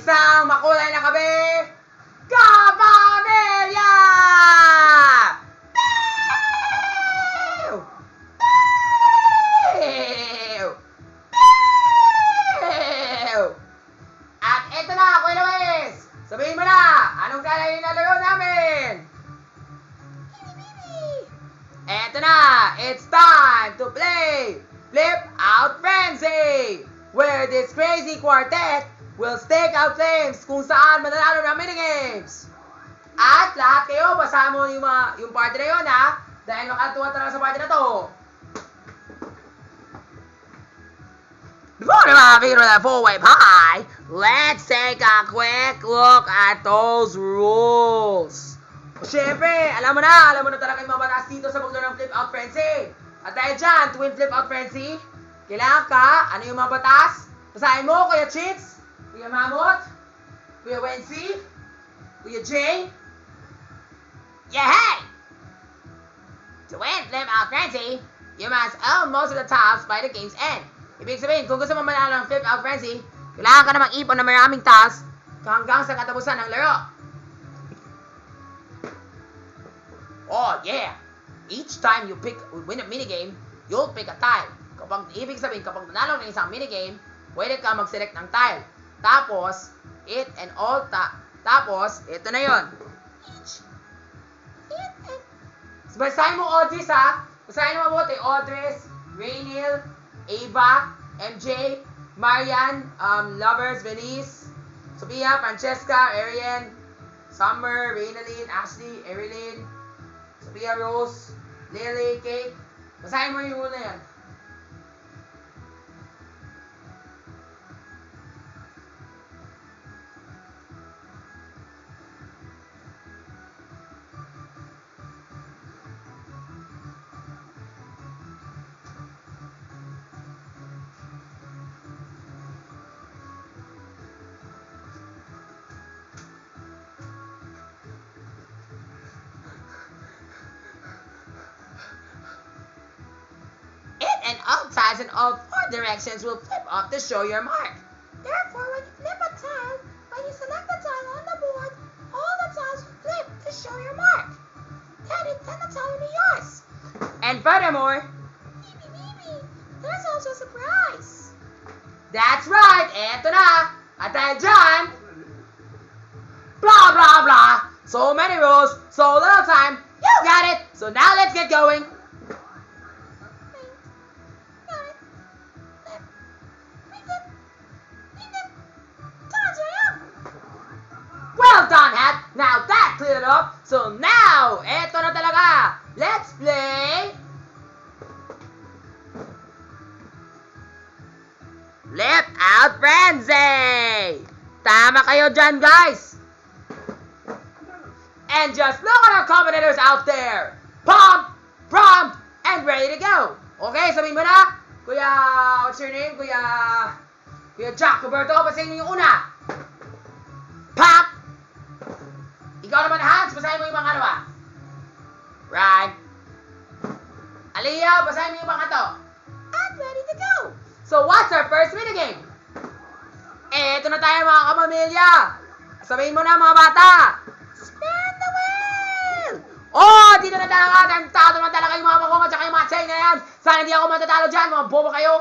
isang makulay na kabe, Kapamilya! Pew! Pew! Pew! At eto na, Kuya Luis! Sabihin mo na, anong kala yung nalaro namin? Eto na, it's time to play Flip Out Frenzy! Where this crazy quartet will stake out claims kung saan mananalo ng minigames. At lahat kayo, basahan mo yung party na yun, ha? Dahil makatuwa talaga sa party na to. Before we figure out the full-way pie, let's take a quick look at those rules. Siyempre, alam mo na talaga yung mga batas dito sa paglaro ng Flip Out Frenzy. At dahil dyan, to win Flip Out Frenzy, kailangan ka, ano yung mga batas? Basahin mo, Kuya Chits, Kuya Mamot, Kuya Wency, Kuya Jay. Yeah, hey! To win Flip Out Frenzy, you must own most of the tiles by the game's end. Ibig sabihin, kung gusto mo manalo ng Flip Out Frenzy, kailangan ka na mag-ipon ng maraming tiles hanggang sa katapusan ng laro. Oh, yeah! Each time you win a minigame, you'll pick a tile. Ibig sabihin, kapag nanalo ng isang minigame, pwede ka mag-select ng tile. Tapos, ito na yun. Basahin mo Audrey's, ha? Basahin mo mabuti. Audrey's, Raynil, Ava, MJ, Marian, Lovers, Venice, Sophia, Francesca, Arian, Summer, Raynaline, Ashley, Erilyn, Sophia Rose, Lily, Kate. Basahin mo yung una yan. And all sides and all four directions will flip up to show your mark. Therefore, when you flip a tile, when you select the tile on the board, all the tiles will flip to show your mark. Then the tile will be yours. And furthermore, there's also a surprise. That's right, eto na. At dahil dyan, blah blah blah. So many rules, so little time. You got it. So now let's get going. Well done, Hat! Now that cleared up. So now, eto na talaga. Let's play Flip Out Frenzy! Tama kayo dyan, guys! And just look at our competitors out there! Pumped, prompt, and ready to go! Okay, sabihin mo na, Kuya, what's your name? Kuya Jack Roberto, basahin mo yung una. Pop! Ikaw naman, Hans, basahin mo yung mga ano ba? Right. Aliyah, basahin mo yung mga to. I'm ready to go. So, what's our first minigame? Eto na tayo, mga kapamilya. Sabihin mo na, mga bata. Spin the wheel! Oh, dito na talaga. Tado naman talaga yung mga makunga at yung mga chain na yan. Sana hindi ako matatalo dyan, mga bobo kayo.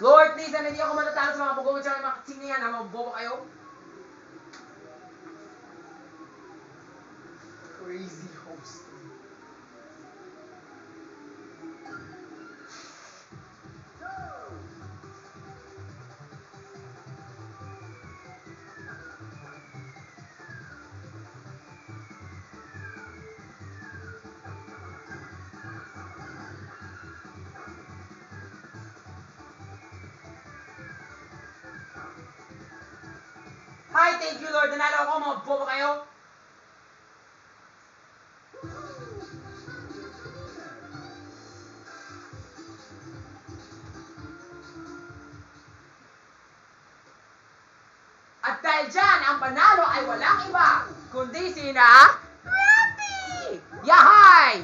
Lord, please, sana hindi ako matatalo sa mga makunga at yung mga chain na yan, mga bobo kayo. Crazy host. Hi, thank you Lord. Nanalo ako, mga bobo kayo. At dahil dyan, ang panalo ay walang iba, kundi sina Raffy! Yahay!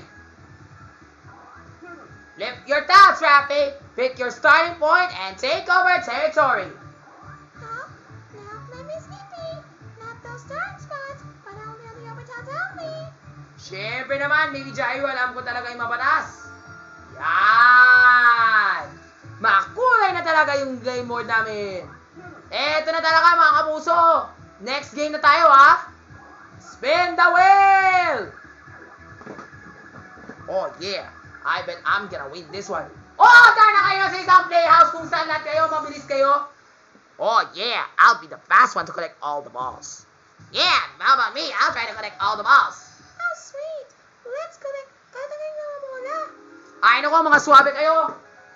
Lift your tiles, Raffy. Pick your starting point and take over territory. Siyempre naman, Baby Jairo, alam ko talaga yung mabatas. Yan! Makulay na talaga yung game mode namin. Eto na talaga mga kapuso. Next game na tayo ha. Spin the wheel! Oh yeah, I bet I'm gonna win this one. Oh, tara na kayo sa isang playhouse kung saan lahat kayo, mabilis kayo. Oh yeah, I'll be the fast one to collect all the balls. Yeah, how about me? I'll try to collect all the balls. Oh, sweet. Let's collect. Tatangin na muna. Ay naku, mga swabe kayo.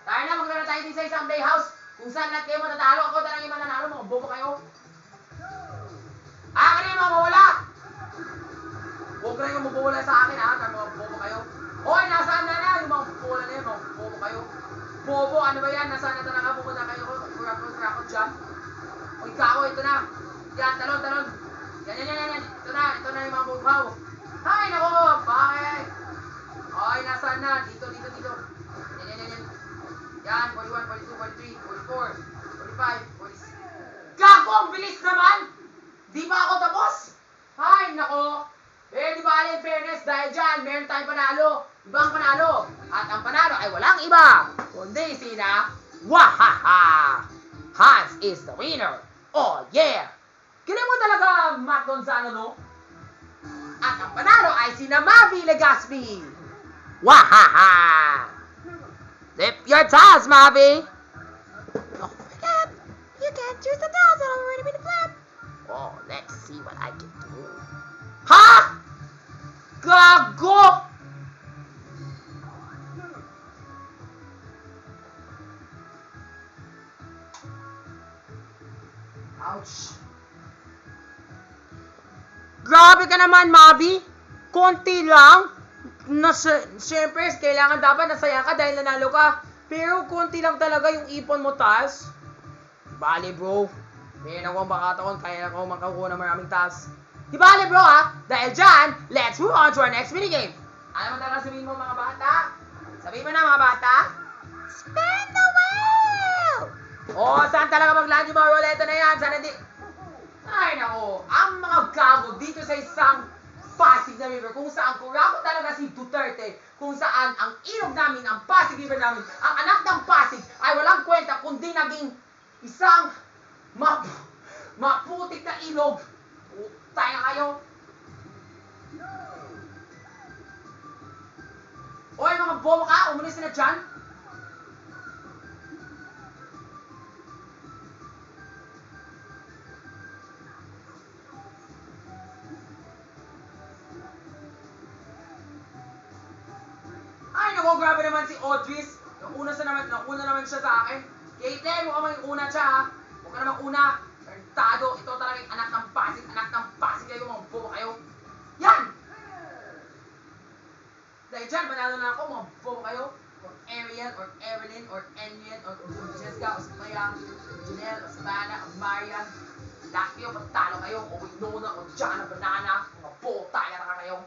Tayo na, magkana tayo din sa isang playhouse kung saan lahat kayo matatalo. Ako talagang yung mananalo, mga bobo kayo. Akin na yung mga mawala. Huwag na yung mabawala sa akin ha, kaya mga bobo kayo. Hoy, nasaan na yung mga bola na yun, mga bobo kayo. Bobo, ano ba yan? Nasaan na talaga pupunta kayo? Kurakot dyan. Hoy, kako, ito na. Yan, talon. Yan. Ito na yung mga bubaw. Ay, naku, bakit? Hoy, nasaan na? Dito. Yan. Yan, 41, 42, 43, 44, 45, 46. Kako, ang bilis naman! Di pa ako tapos? Ay, nako. Di ba in fairness, dahil dyan, meron tayong panalo. Ibang panalo. At ang panalo ay walang iba. Kundi sina, wahaha! Hans is the winner. Oh yeah! Ganun mo talaga, Matt Gonzalo, no? At ang panalo ay sina Mavi Legaspi. Wahaha! Flip your tiles, Mavi! Oh, forget. You can't choose the tiles that already been flipped. Oh, let's see what I can do. Ha? Gago! Ouch. Grabe ka naman, Mavi. Konti lang. Siyempre, kailangan dapat nasaya ka dahil nanalo ka. Pero konti lang talaga yung ipon mo, tas. Bali, bro. Meron akong makataon, kaya ako makakuha ng maraming tas. Di bali, bro, ha? Dahil dyan, let's move on to our next minigame. Ano mo talaga sabihin mo, mga bata? Sabihin mo na, mga bata. Spin the wheel! Oh, saan talaga maglaan yung mga roleta na yan? Sana di... Ay, nako. Ang mga gago dito sa isang Pasig na river, kung saan kurako talaga si Duterte, kung saan ang ilog namin, ang Pasig River namin, ang anak ng Pasig ay walang kwenta kundi naging isang maputik na ilog. Tayo kayo. Oy, mga bobo ka, umulis na dyan. Ay, naku, grabe naman si Audris. Nauna naman siya sa akin. Kate, mukhang may una siya ha. Huwag ka namang una. Tado, ito talaga yung anak ng Pasig. Anak ng Pasig kayo, mga bobo kayo. Yan! Dahil dyan, manalo na ako, mga bobo kayo. Or Ariel, or Evelyn, or Enrian, or Jessica, o Maya, Janelle, o Savannah, o Marian. Lahat kayo, patalo kayo. O Winona, o Jana, Banana. Mga bobo tayo na kayo.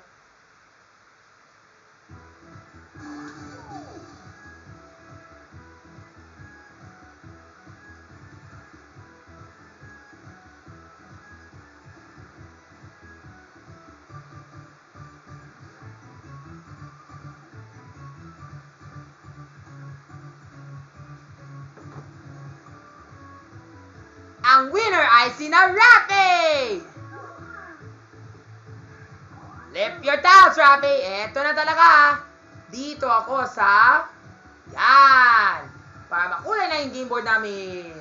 Ang winner ay sina Rafi! Flip your tiles, Rafi! Eto na talaga. Dito ako sa... Yan! Para makulay na yung game board namin.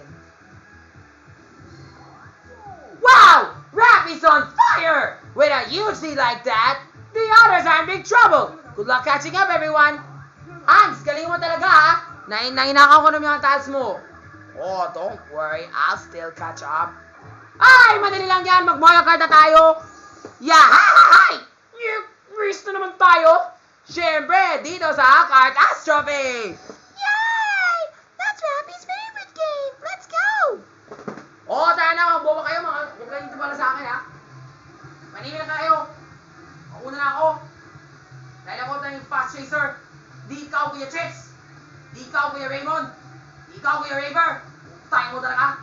Wow! Rafi's on fire! With a huge lead like that, the others are in big trouble. Good luck catching up, everyone. Hans, galing mo talaga, ha? Nainakaw ko ng mga tiles mo. Oh, don't worry. I'll still catch up. Ay, madali lang yan. Mag-Mario Kart na tayo. Yahay! Race na naman tayo. Siyempre, dito sa Kartastrophe. Yay! That's Rappy's favorite game. Let's go! Oh, tayo na. Magboba kayo. Huwag kayo dito pala sa akin, ha? Manila na kayo. Mauna na ako. Dahil ako na yung fast chaser. Di ikaw, Kuya Chicks. Di ikaw, Kuya Raymond. Di ikaw, Kuya Raver. Tayo mo talaga.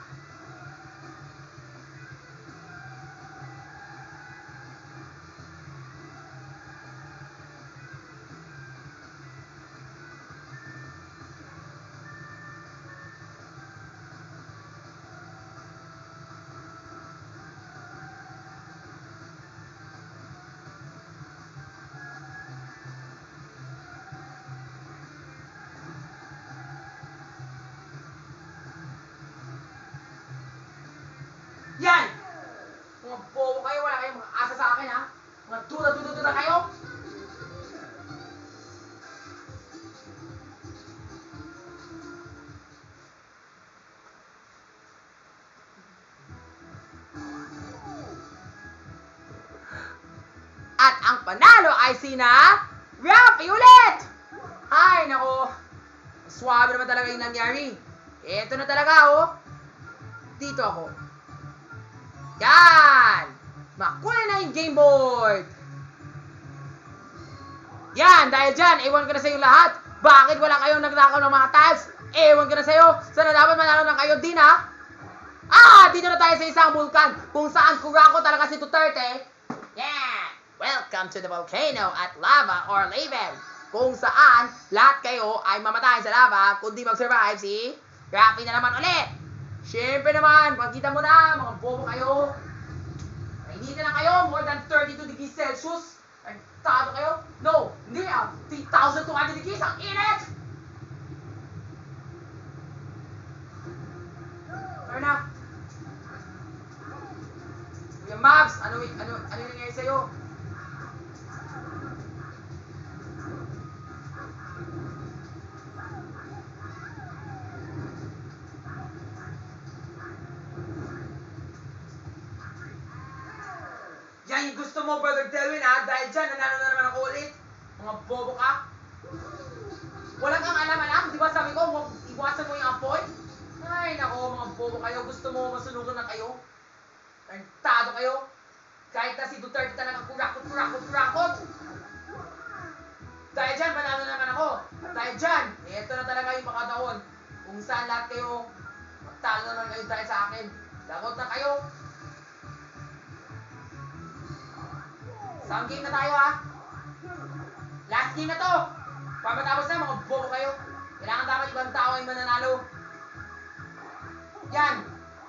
At ang panalo ay sina Rafi ulit! Ay, nako. Swabe naman talaga yung nangyari. Eto na talaga, oh. Dito ako. Yan! Makuha na yung game board! Yan, dahil dyan, ewan ko na sa inyo lahat. Bakit wala kayong nagnakaw ng mga tiles? Ewan ko na sa'yo. Sana dapat manalo ng kayo din, ha? Dito na tayo sa isang vulkan kung saan kurako talaga si Duterte. Yeah! Welcome to the volcano at lava or lava. Kung saan lahat kayo ay mamatay sa lava kundi mag-survive si Rafi na naman ulit. Siyempre naman, pagkita mo na, mga bobo kayo. Mainitin na kayo, more than 32 degrees Celsius. Tado kayo? No, hindi 3,200 degrees, ang init! Tara na. Kuya Max, ano yung nangyari sa'yo? Yan yung gusto mo, Brother Delwin, ha? Dahil dyan, nanalo na naman ako ulit. Mga bobo ka. Wala kang alam-alam. Di ba sabi ko, iwasan mo yung apoy? Ay, nako, mga bobo kayo. Gusto mo masunugan na kayo? Tado kayo? Kahit na si Duterte talagang kurakot. Dahil dyan, manalo na naman ako. Dahil dyan, ito na talaga yung pakataon. Kung saan lahat kayo, magtalo naman kayo dahil sa akin. Lagot na kayo. Sound game na tayo, ha? Last game na to. Para matapos na, mga bobo kayo. Kailangan dapat ibang tao ay mananalo. Yan.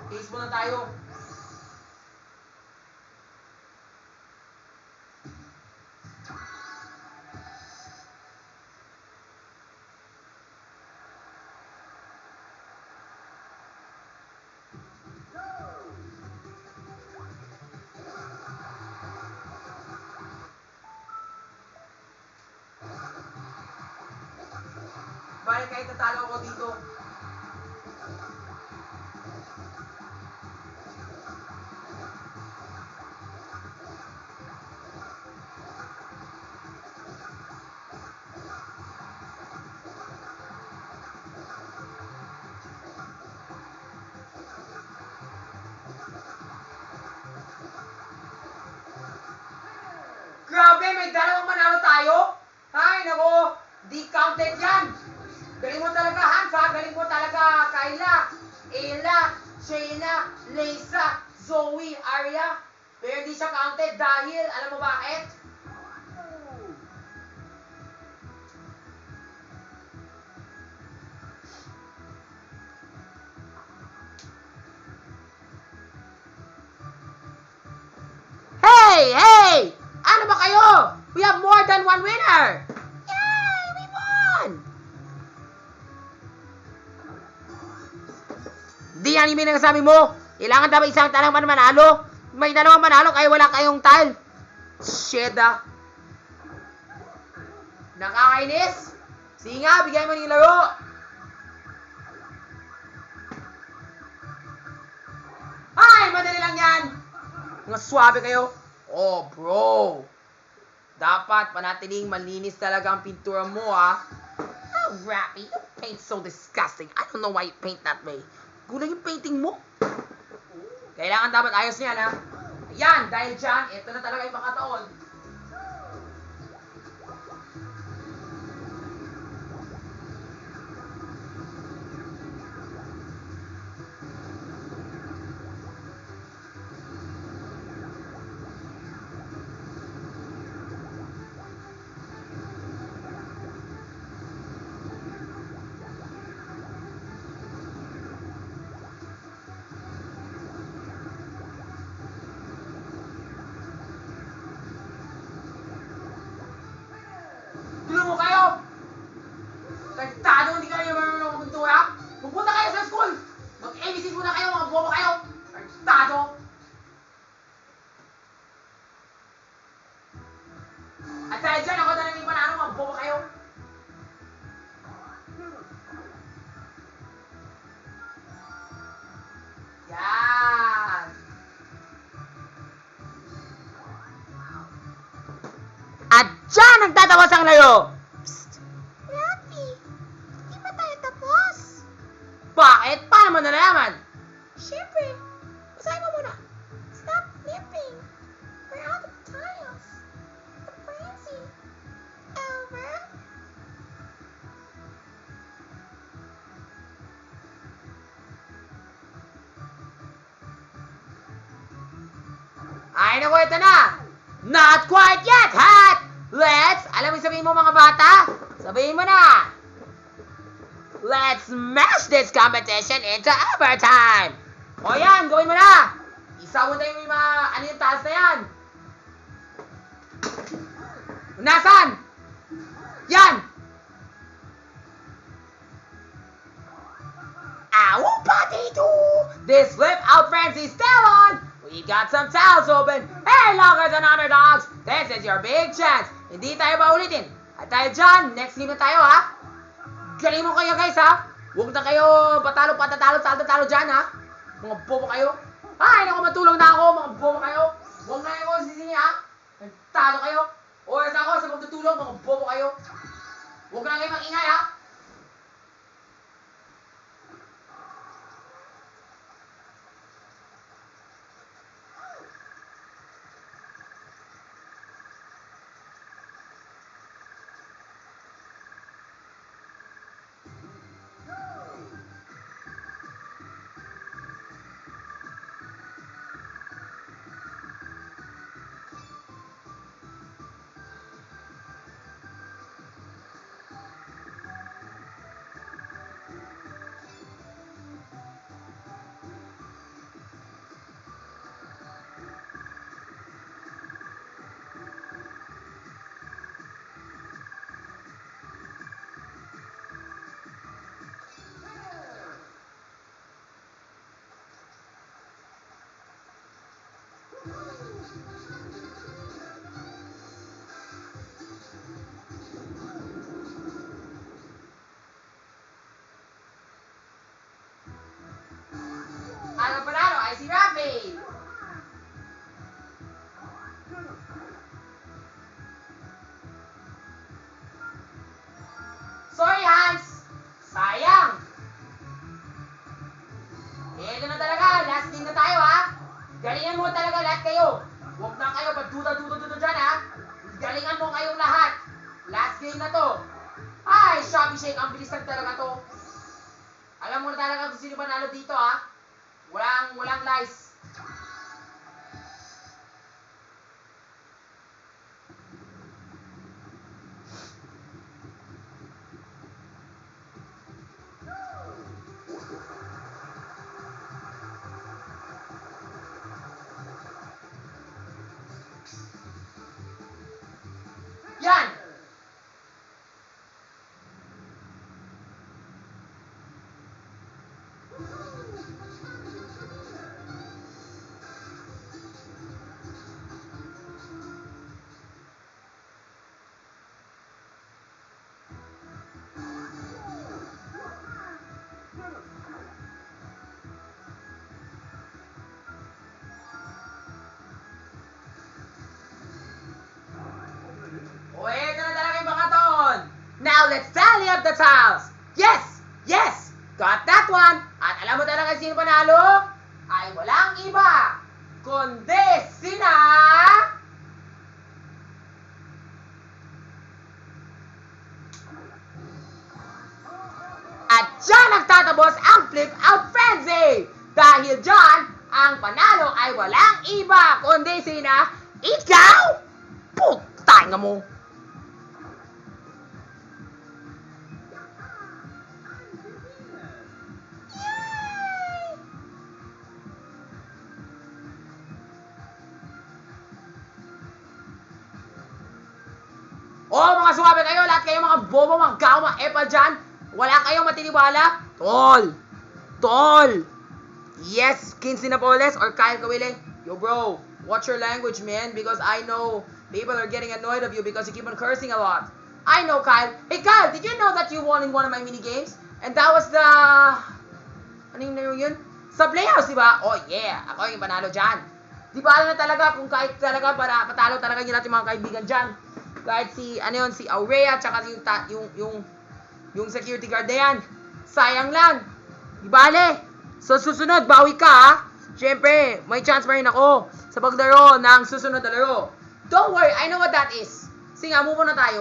Baseball na tayo. Balik kahit natalo ako dito. Grabe, may dalawang manalo tayo? Ay, nako, di counted yan. Galing mo talaga, Hans, ha? Galing mo talaga, Kyla, Ella, Shayna, Lisa, Zoe, Arya. Pero hindi siya counted dahil, alam mo bakit? Hey! Ano ba kayo? We have more than one winner! Yay! We won! Di yan yung minasabi mo. Kailangan dapat isang talang manalo. May dalawang manalo kaya wala kayong tile. Shit, Nakakainis? Sige nga, bigay mo ng laro. Ay, madali lang yan. Mga swabe kayo. Oh, bro. Dapat panatiling malinis talaga ang pintura mo, ha? Oh, Rafi, you paint so disgusting. I don't know why you paint that way. Gulang yung painting mo. Kailangan dapat ayos niyan, ha? Ayan, dahil dyan, ito na talaga yung pakataon. Tulong mo kayo! Tagtado, hindi kayo marunong magpintura? Pupunta kayo sa school! Mag-ABC muna kayo, mga bobo kayo! Tagtado! At dahil dyan, ako na lang yung panalo, mga bobo kayo! Yan! At dyan nagtatapos ang laro. Rafi, di ba tayo tapos? Bakit? Paano mo nalaman? Siyempre, basahin mo muna. Stop nipping. We're out of tiles. The frenzy. Over. Ay, naku, ito na! Not quite yet, hat! Alam mo sabihin mo mga bata? Sabihin mo na! Let's smash this competition into overtime! O yan, gawin mo na! Isa mo tayo yung mga, ano yung taas na yan? Nasaan? Yan! Ow, potato! This flip out frenzy is still on! We got some towels open. Hey, lockers and underdogs! This is your big chance. Hindi tayo paulitin. At tayo dyan, next game na tayo, ha? Galing mo kayo, guys, ha? Huwag na kayo patalo dyan, ha? Mga bobo kayo. Ay, naku, matulong na ako, mga bobo kayo. Huwag na kayo sisingin, ha? Nagtalo kayo. Oras ako sa pagtutulong, mga bobo kayo. Huwag na kayo mag-ingay, ha? Ang panalo ay si Rafi! Sorry, Hans! Sayang! Ito na talaga, last game na tayo, ha? Galingan mo talaga lahat kayo. Huwag na kayo magduda dyan, ha? Galingan mo kayong lahat. Last game na to. Ay, Shopee Shake, ang bilis lang talaga to. Alam mo na talaga kung sino panalo dito, ha? Walang lies. Yan! O, eto na talaga yung mga taon. Now, let's tally up the tiles. Yes! Yes! Got that one! At alam mo talaga sino panalo? Ay walang iba, kundi sina... At dyan nagtatapos ang Flip Out Frenzy! Dahil dyan, ang panalo ay walang iba, kundi sina... Ikaw! Putay nga mo! Oh, mga suwabe kayo, lahat kayo mga bobo, mga gaw, mga epal dyan. Wala kayong matiniwala. Tol. Yes, Kinsey Napoles or Kyle Kawile. Yo, bro, watch your language, man, because I know people are getting annoyed of you because you keep on cursing a lot. I know, Kyle. Hey, Kyle, did you know that you won in one of my mini games? And that was the... Ano yung naro yun? Sa Playhouse, di ba? Oh, yeah. Ako yung panalo dyan. Di ba alam na talaga kung kahit talaga para patalo talaga nyo natin mga kaibigan dyan. Kahit si, ano yun, si Aurea, tsaka yung security guard na yan. Sayang lang. Di bale. So, susunod, bawi ka, ha? Siyempre, may chance pa rin ako sa paglaro ng susunod na laro. Don't worry, I know what that is. Sige nga, move on na tayo.